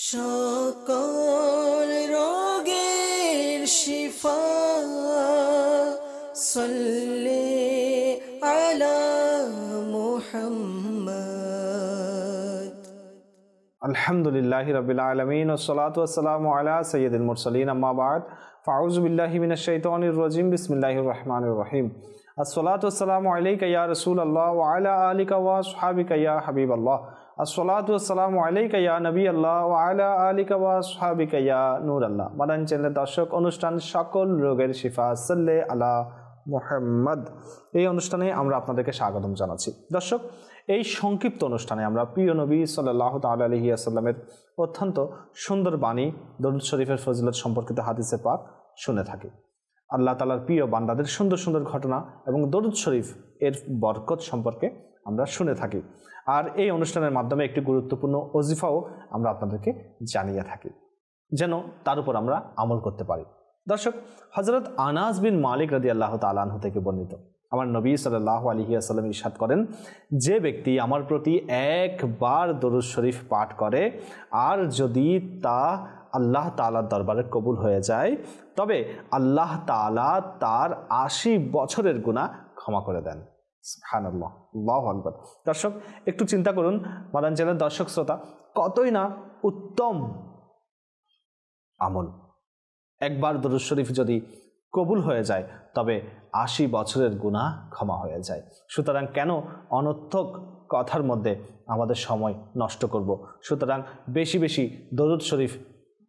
সকল রোগের শিফা সাল্লি আলা মুহাম্মদ। আলহামদুলিল্লাহি রাব্বিল আলামিন ওয়াসসালাতু ওয়াসসালামু আলা সাইয়্যিদিল মুরসালিন আম্মা বা'দ ফাউযু বিল্লাহি মিনাশ শাইতানির রাজিম বিসমিল্লাহির রহমানির রহিম। আসসালাতু ওয়াসসালামু আলাইকা ইয়া রাসূলুল্লাহ ওয়া আলা আলিকা ওয়া আসহাবিকা ইয়া হাবিবাল্লাহ। আসসালাতু ওয়াসসালামু আলাইকা ইয়া নবিয়াল্লাহ ওয়া আলা আলিকা ওয়া আসহাবিকা ইয়া নূরাল্লাহ। মাদানী চ্যানেলের দর্শক, অনুষ্ঠান সকল রোগের শিফা সাল্লি আলা মুহাম্মদ। এই অনুষ্ঠানে আমরা আপনাদেরকে স্বাগতম জানাচ্ছি। দর্শক, এই সংক্ষিপ্ত অনুষ্ঠানে আমরা প্রিয় নবী সাল্লাল্লাহু তাআলা আলাইহি ওয়াসাল্লামের অত্যন্ত সুন্দর বাণী দরুদ শরীফের ফজিলত সম্পর্কিত হাদিসে পাক শুনে থাকি। আল্লাহ তাআলার প্রিয় বান্দাদের সুন্দর সুন্দর ঘটনা এবং দরুদ শরীফ এর বরকত সম্পর্কে আমরা শুনে থাকি। আর এই অনুষ্ঠানের মাধ্যমে একটি গুরুত্বপূর্ণ ওজিফাও আমরা আপনাদেরকে জানিয়ে থাকি, যেন তার উপর আমরা আমল করতে পারি। দর্শক, হযরত আনাস বিন মালিক রাদিয়াল্লাহু তাআলা আনহু থেকে বর্ণিত, আমার নবী সাল্লাল্লাহু আলাইহি ওয়াসাল্লাম ইরশাদ করেন, যে ব্যক্তি আমার প্রতি একবার দরুদ শরীফ পাঠ করে আর যদি তা আল্লাহ তাআলার দরবারে কবুল হয়ে যায়, তবে আল্লাহ তাআলা তার ৮০ বছরের গুনাহ ক্ষমা করে দেন। সুবহানাল্লাহ, আল্লাহু আকবার। দর্শক, একটু চিন্তা করুন, মাদানী চ্যানেলের দর্শক শ্রোতা, কতই না উত্তম আমল। একবার দরুদ শরীফ যদি কবুল হয়ে যায় তবে ৮০ বছরের গুনাহ ক্ষমা হয়ে যায়। সুতরাং কেন অনর্থক কথার মধ্যে আমাদের সময় নষ্ট করব? সুতরাং বেশি বেশি দরুদ শরীফ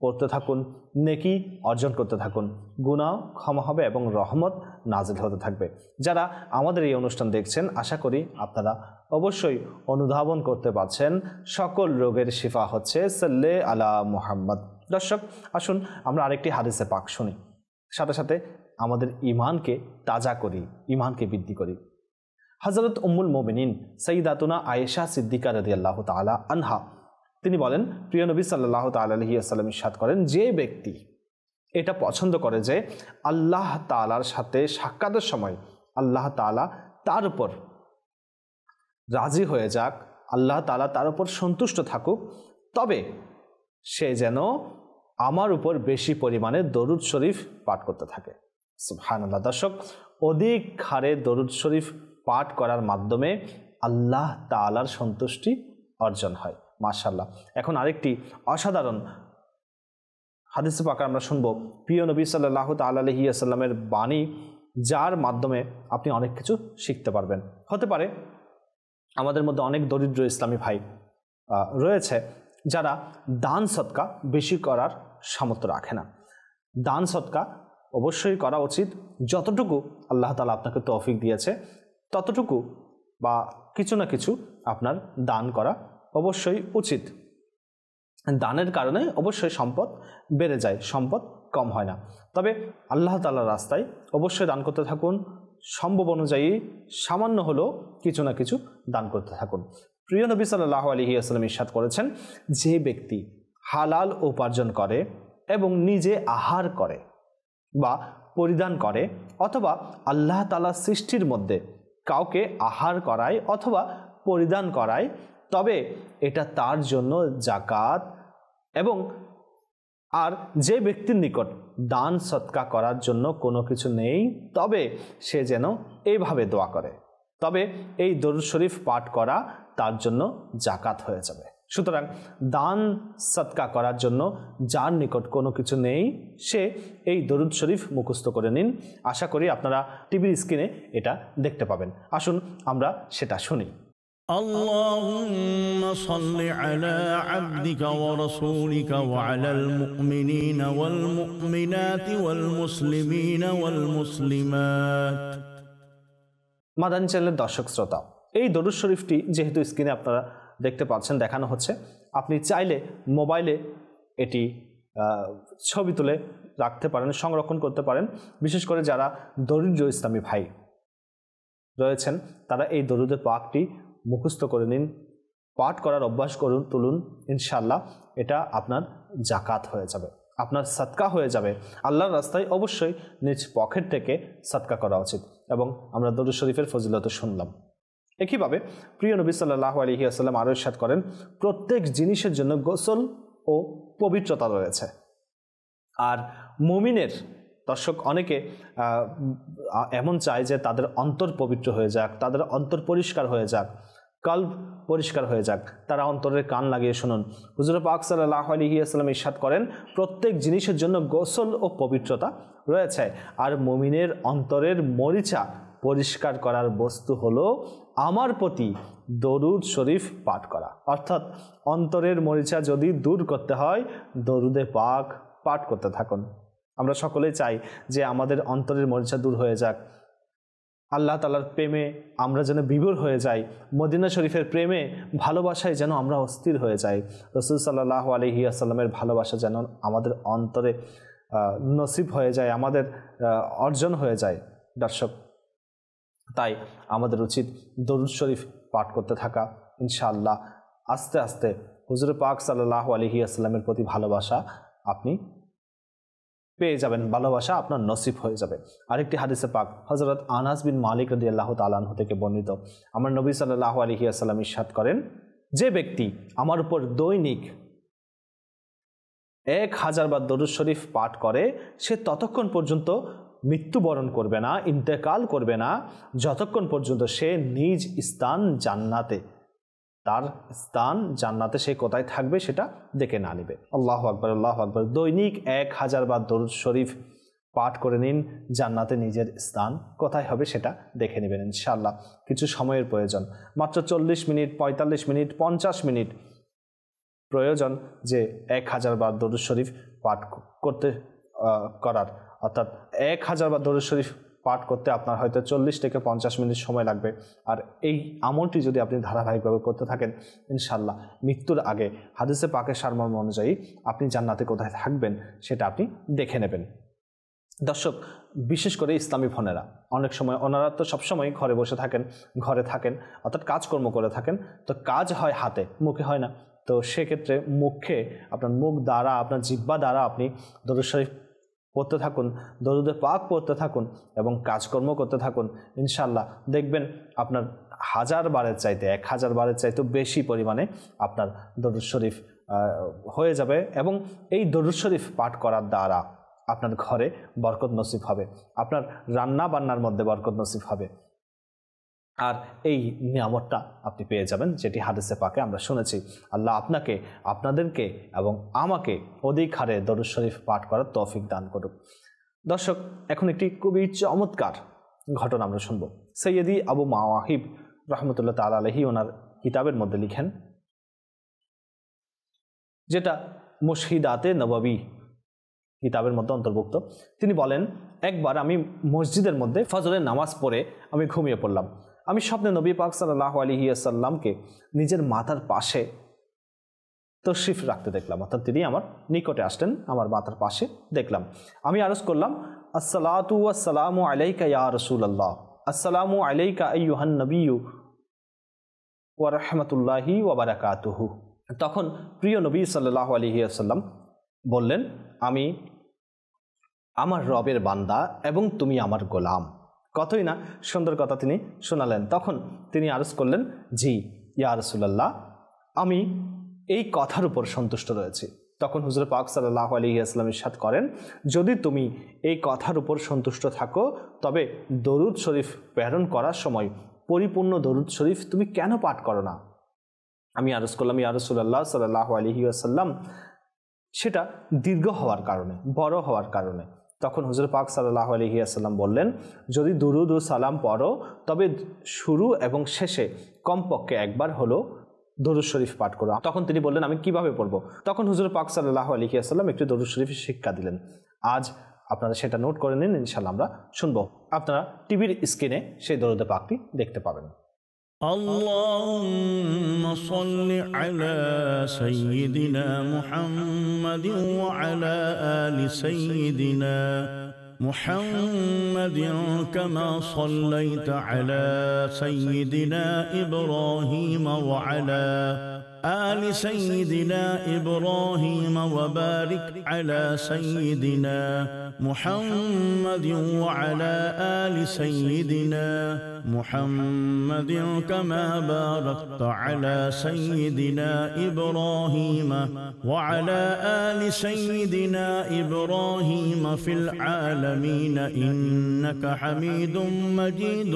পড়তে থাকুন, নেকি অর্জন করতে থাকুন, গুনাহ ক্ষমা হবে এবং রহমত নাজিল হতে থাকবে। যারা আমাদের এই অনুষ্ঠান দেখছেন, আশা করি আপনারা অবশ্যই অনুধাবন করতে পারছেন সকল রোগের শিফা হচ্ছে সাল্লি আলা মুহাম্মদ। দর্শক, আসুন আমরা আরেকটি হাদিসে পাক শুনি, সাথে সাথে আমাদের ঈমানকে তাজা করি, ঈমানকে বৃদ্ধি করি। হযরত উম্মুল মুমিনিন সাইয়্যিদাতুনা আয়েশা সিদ্দিকা রাদিয়াল্লাহু তাআলা আনহা তিনি বলেন, প্রিয় নবী সাল্লাল্লাহু তাআলা আলাইহি ওয়াসাল্লাম ইরশাদ করেন, যে ব্যক্তি এটা পছন্দ করে যে আল্লাহ তাআলার সাথে সাক্ষাতের সময় আল্লাহ তাআলা তার উপর রাজি হয়ে যাক, আল্লাহ তাআলা তার উপর সন্তুষ্ট থাকুক, তবে সে যেন আমার উপর বেশি পরিমাণে দরুদ শরীফ পাঠ করতে থাকে। সুবহানাল্লাহ। দর্শক, অধিক হারে দরুদ শরীফ পাঠ করার মাধ্যমে আল্লাহ তাআলার সন্তুষ্টি অর্জন হয়। মাশাআল্লাহ। এখন আরেকটি অসাধারণ হাদিসে পাক আমরা শুনব, প্রিয় নবী সাল্লাল্লাহু তাআলা আলাইহি ওয়াসাল্লামের বাণী, যার মাধ্যমে আপনি অনেক কিছু শিখতে পারবেন। হতে পারে আমাদের মধ্যে অনেক দরিদ্র ইসলামী ভাই রয়েছে যারা দান সদকা বেশি করার সামর্থ্য রাখে না। দান সদকা অবশ্যই করা উচিত, যতটুকু আল্লাহ তাআলা আপনাকে তৌফিক দিয়েছে ততটুকু বা কিছু না কিছু আপনার দান করা অবশ্যই উচিত। দানের কারণে অবশ্যই সম্পদ বেড়ে যায়, সম্পদ কম হয় না। তবে আল্লাহ তাআলার রাস্তায় অবশ্যই দান করতে থাকুন, সম্ভব অনুযায়ী সামান্য হলেও কিছু না কিছু দান করতে থাকুন। প্রিয় নবী সাল্লাল্লাহু আলাইহি ওয়াসাল্লাম ইরশাদ করেছেন, যে ব্যক্তি হালাল উপার্জন করে এবং নিজে আহার করে বা পরিধান করে, অথবা আল্লাহ তাআলার সৃষ্টির মধ্যে কাউকে আহার করায় অথবা পরিধান করায়, তবে এটা তার জন্য যাকাত। এবং আর যে ব্যক্তির নিকট দান সদকা করার জন্য কোনো কিছু নেই, তবে সে যেন এইভাবে দোয়া করে, তবে এই দরুদ শরীফ পাঠ করা তার জন্য যাকাত হয়ে যাবে। সুতরাং দান সদকা করার জন্য যার নিকট কোনো কিছু নেই, সে এই দরুদ শরীফ মুখস্থ করে নিন। আশা করি আপনারা টিভির স্ক্রিনে এটা দেখতে পাবেন। আসুন আমরা সেটা শুনি। اللهم صل على عبدك ورسولك وعلى المؤمنين والمؤمنات والمسلمين والمسلمات। মাদানী চ্যানেলের দর্শক শ্রোতা, এই দরুদ শরীফটি যেহেতু স্ক্রিনে আপনারা দেখতে পাচ্ছেন, দেখানো হচ্ছে, আপনি চাইলে মোবাইলে এটি ছবি তুলে রাখতে পারেন, সংরক্ষণ করতে পারেন। বিশেষ করে যারা দরিদ্র ইসলামী ভাই রয়েছেন, তারা এই দরুদে পাকটি মুখস্থ করে নিন, পাঠ করার অভ্যাস করুন, তুলুন। ইনশাআল্লাহ এটা আপনার যাকাত হয়ে যাবে, আপনার সদকা হয়ে যাবে। আল্লাহর রাস্তায় অবশ্যই নিজ পকেট থেকে সদকা করা উচিত। এবং আমরা দরুদ শরীফের ফজিলত শুনলাম। একইভাবে প্রিয় নবী সাল্লাল্লাহু আলাইহি ওয়াসাল্লাম আরও ইরশাদ করেন, প্রত্যেক জিনিসের জন্য গোসল ও পবিত্রতা রয়েছে। আর মুমিনের দর্শক অনেকে এমন চায় যে তাদের অন্তর পবিত্র হয়ে যাক, তাদের অন্তর পরিষ্কার হয়ে যাক, কলব পরিষ্কার হয়ে যাক। তারা অন্তরের কান লাগিয়ে শুনুন। হুজুর পাক সাল্লাল্লাহু আলাইহি ওয়াসাল্লাম ইরশাদ করেন, প্রত্যেক জিনিসের জন্য গোসল ও পবিত্রতা রয়েছে। আর মুমিনের অন্তরের মরিচা পরিষ্কার করার বস্তু হলো আমার প্রতি দরুদ শরীফ পাঠ করা। অর্থাৎ অন্তরের মরিচা যদি দূর করতে হয়, দরুদে পাক পাঠ করতে থাকুন। আমরা সকলেই চাই যে আমাদের অন্তরের মরিচা দূর হয়ে যাক, আল্লাহ তাআলার প্রেমে আমরা যেন বিভোর হয়ে যাই, মদিনা শরীফের প্রেমে ভালোবাসায় যেন আমরা অস্থির হয়ে যাই, রাসূল সাল্লাল্লাহু আলাইহি ওয়াসাল্লামের ভালোবাসা যেন আমাদের অন্তরে নসিব হয়ে যায়, আমাদের অর্জন হয়ে যায়। দর্শক, তাই আমাদের উচিত দরুদ শরীফ পাঠ করতে থাকা। ইনশাআল্লাহ আস্তে আস্তে হুজুর পাক সাল্লাল্লাহু আলাইহি ওয়াসাল্লামের প্রতি ভালোবাসা আপনি পেয়ে যাবেন, ভালোবাসা আপনার নসিব হয়ে যাবে। আরেকটি হাদিসে পাক হযরত আনাস বিন মালিক রাদিয়াল্লাহু তাআলা আনহু থেকে বর্ণিত, আমার নবী সাল্লাল্লাহু আলাইহি ওয়াসাল্লাম ইরশাদ করেন, যে ব্যক্তি আমার উপর দৈনিক 1000 বার দরুদ শরীফ পাঠ করে, সে ততক্ষণ পর্যন্ত মৃত্যুবরণ করবে না, ইন্তেকাল করবে না, যতক্ষণ পর্যন্ত সে নিজ স্থান জান্নাতে, তার স্থান জান্নাতে সে কোথায় থাকবে সেটা দেখে না নেবে। আল্লাহু আকবার, আল্লাহু আকবার। দৈনিক 1000 বার দরুদ শরীফ পাঠ করে নিন, জান্নাতে নিজের স্থান কোথায় হবে সেটা দেখে নেবেন ইনশাআল্লাহ। কিছু সময়ের প্রয়োজন, মাত্র 40 মিনিট, 45 মিনিট, 50 মিনিট প্রয়োজন যে 1000 বার দরুদ শরীফ পাঠ করার। অর্থাৎ 1000 বার দরুদ শরীফ পাঠ করতে আপনার হয়তো 40 থেকে 50 মিনিট সময় লাগবে। আর এই আমলটি যদি আপনি ধারাবাহিকভাবে করতে থাকেন, ইনশাআল্লাহ মৃত্যুর আগে হাদিসে পাকের সারমর্ম অনুযায়ী আপনি জান্নাতে কোথায় থাকবেন সেটা আপনি দেখে নেবেন। দর্শক, বিশেষ করে ইসলামী বোনেরা অনেক সময়, ওনারা তো সবসময় ঘরে বসে থাকেন, ঘরে থাকেন, অর্থাৎ কাজকর্ম করে থাকেন, তো কাজ হয় হাতে, মুখে হয় না। তো সেক্ষেত্রে মুখে, আপনার মুখ দ্বারা, আপনার জিহ্বা দ্বারা আপনি দরুদ শরীফ পড়তে থাকুন, দরুদে পাক পড়তে থাকুন এবং কাজকর্ম করতে থাকুন। ইনশাআল্লাহ দেখবেন আপনার 1000 বারের চাইতে, 1000 বারের চাইতে বেশি পরিমাণে আপনার দরুদ শরীফ হয়ে যাবে এবং এই দরুদ শরীফ পাঠ করার দ্বারা আপনার ঘরে বরকত নসিব হবে, আপনার রান্না বান্নার মধ্যে বরকত নসিব হবে। আর এই নিয়ামতটা আপনি পেয়ে যাবেন যেটি হাদিসে পাকে আমরা শুনেছি। আল্লাহ আপনাকে, আপনাদেরকে এবং আমাকে অধিক হারে দরুদ শরীফ পাঠ করার তৌফিক দান করুক। দর্শক, এখন একটি খুবই চমৎকার ঘটনা আমরা শুনব। সৈয়দি আবু মাওয়াহিব রহমতুল্লাহ তাআলা আলাইহি ওনার কিতাবের মধ্যে লিখেন, যেটা মুশহিদাতে নববী কিতাবের মধ্যে অন্তর্ভুক্ত। তিনি বলেন, একবার আমি মসজিদের মধ্যে ফজরের নামাজ পড়ে আমি ঘুমিয়ে পড়লাম। আমি স্বপ্নে নবী পাক সাল্লাল্লাহু আলাইহি ওয়াসাল্লামকে নিজের মাথার পাশে তশরিফ রাখতে দেখলাম, অর্থাৎ তিনি আমার নিকটে আসলেন, আমার মাথার পাশে দেখলাম। আমি আরজ করলাম, আসসালাতু ওয়াসসালামু আলাইকা ইয়া রাসূলুল্লাহ, আসসালামু আলাইকা আইয়ুহান নবিয়্যু ওয়া রাহমাতুল্লাহি ওয়া বারাকাতুহু। তখন প্রিয় নবী সাল্লাল্লাহু আলাইহি ওয়াসাল্লাম বললেন, আমি আমার রবের বান্দা এবং তুমি আমার গোলাম। কতই না সুন্দর কথা তিনি শোনালেন। তখন তিনি আরজ করলেন, জি ইয়া রাসূলুল্লাহ, আমি এই কথার উপর সন্তুষ্ট রয়েছি। তখন হুজুর পাক সাল্লাল্লাহু আলাইহি ওয়াসাল্লাম ইরশাদ করেন, যদি তুমি এই কথার উপর সন্তুষ্ট থাকো, তবে দরুদ শরীফ প্রেরণ করার সময় পরিপূর্ণ দরুদ শরীফ তুমি কেন পাঠ করো না? আমি আরজ করলাম, ইয়া রাসূলুল্লাহ সাল্লাল্লাহু আলাইহি ওয়াসাল্লাম, সেটা দীর্ঘ হওয়ার কারণে, বড় হওয়ার কারণে। তখন হুজুর পাক সাল্লাল্লাহু আলাইহি ওয়াসাল্লাম বললেন, যদি দুরুদ ও সালাম পড়ো, তবে শুরু এবং শেষে কমপক্ষে একবার হলো দরুদ শরীফ পাঠ করো। তখন তিনি বললেন, আমি কিভাবে পড়বো? তখন হুজুর পাক সাল্লাল্লাহু আলাইহি ওয়াসাল্লাম একটি দরুদ শরীফের শিক্ষা দিলেন। আজ আপনারা সেটা নোট করে নিন, ইনশাআল্লাহ আমরা শুনবো। আপনারা টিভির স্ক্রিনে সেই দরুদ পাকটি দেখতে পাবেন। اللهم صل على سيدنا محمد وعلى آل سيدنا محمد كما صليت على سيدنا إبراهيم وعلى آل سيدنا إبراهيم وبارك على سيدنا محمد وعلى آل سيدنا محمد كما باركت على سيدنا إبراهيم وعلى آل سيدنا إبراهيم في العالمين إنك حميد مجيد.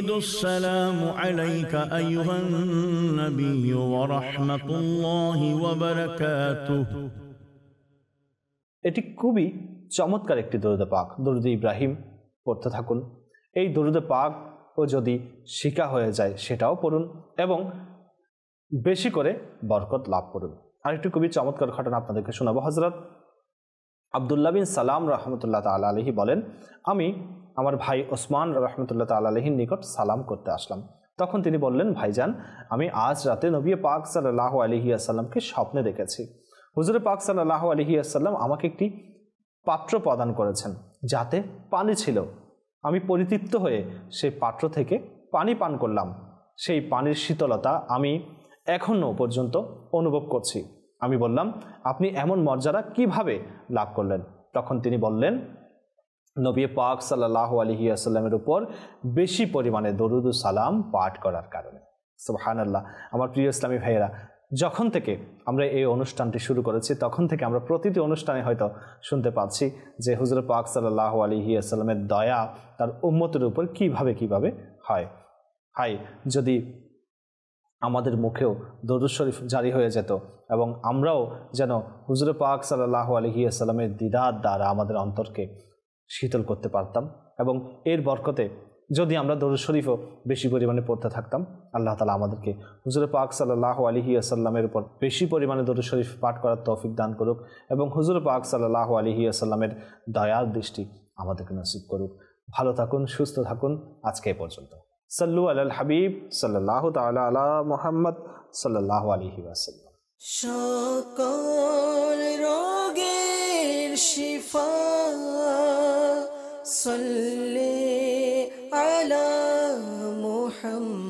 السلام عليك أيها النبي ورحمة الله وبركاته. এটি খুবই চমৎকার একটি দরুদ পাক, দরুদ ইব্রাহিম পড়তে থাকুন। এই দরুদ পাক ও যদি শিখা হয়ে যায় সেটাও পড়ুন এবং বেশি করে বরকত লাভ করুন। আরেকটি খুবই চমৎকার ঘটনা আপনাদেরকে শোনাবো। হযরত আব্দুল্লাহ বিন সালাম রহমতুল্লাহ তাআলা আলাইহি বলেন, আমি আমার ভাই ওসমান রহমতুল্লাহ তাআলা আলাইহির নিকট সালাম করতে আসলাম। তখন তিনি বললেন, ভাইজান, আমি আজ রাতে নবী পাক সাল্লাল্লাহু আলাইহি ওয়াসাল্লামকে স্বপ্নে দেখেছি। হুজুর পাক সাল্লাল্লাহু আলাইহি ওয়াসাল্লাম আমাকে একটি পাত্র প্রদান করেছেন যাতে পানি ছিল। আমি পরিতৃপ্ত হয়ে সেই পাত্র থেকে পানি পান করলাম। সেই পানির শীতলতা আমি এখনও পর্যন্ত অনুভব করছি। আমি বললাম, আপনি এমন মর্যাদা কিভাবে লাভ করলেন? তখন তিনি বললেন, নবী পাক সাল্লাল্লাহু আলাইহি ওয়াসাল্লামের উপর বেশি পরিমাণে দরুদ ও সালাম পাঠ করার কারণে। সুবহানাল্লাহ। আমার প্রিয় ইসলামী ভাইয়েরা, যখন থেকে আমরা এই অনুষ্ঠানটি শুরু করেছি তখন থেকে আমরা প্রতিটি অনুষ্ঠানে হয়তো শুনতে পাচ্ছি যে হুজুর পাক সাল্লাল্লাহু আলাইহি ওয়াসাল্লামের দয়া তার উম্মতের উপর কিভাবে হয়। যদি আমাদের মুখেও দরুদ শরীফ জারি হয়ে যেত এবং আমরাও যেন হুজুর পাক সাল্লাল্লাহু আলাইহি ওয়াসাল্লামের দিদার দ্বারা আমাদের অন্তরকে শীতল করতে পারতাম এবং এর বরকতে যদি আমরা দরুদ শরীফও বেশি পরিমাণে পড়তে থাকতাম, আল্লাহ তাআলা আমাদেরকে হুজুর পাক সাল্লাল্লাহু আলাইহি ওয়াসাল্লামের উপর বেশি পরিমাণে দরুদ শরীফ পাঠ করার তৌফিক দান করুক এবং হুজুর পাক সাল্লাল্লাহু আলাইহি ওয়াসাল্লামের দয়ার দৃষ্টি আমাদেরকে নসিব করুক। ভালো থাকুন, সুস্থ থাকুন। আজকে এ পর্যন্ত। সাল্লু আলাল হাবিব সাল্লাল্লাহু তাআলা আলা মুহাম্মদ সাল্লাল্লাহু আলাইহি ওয়াসাল্লাম। সকল রোগের শিফা সাল্লি আলা মুহাম্মদ।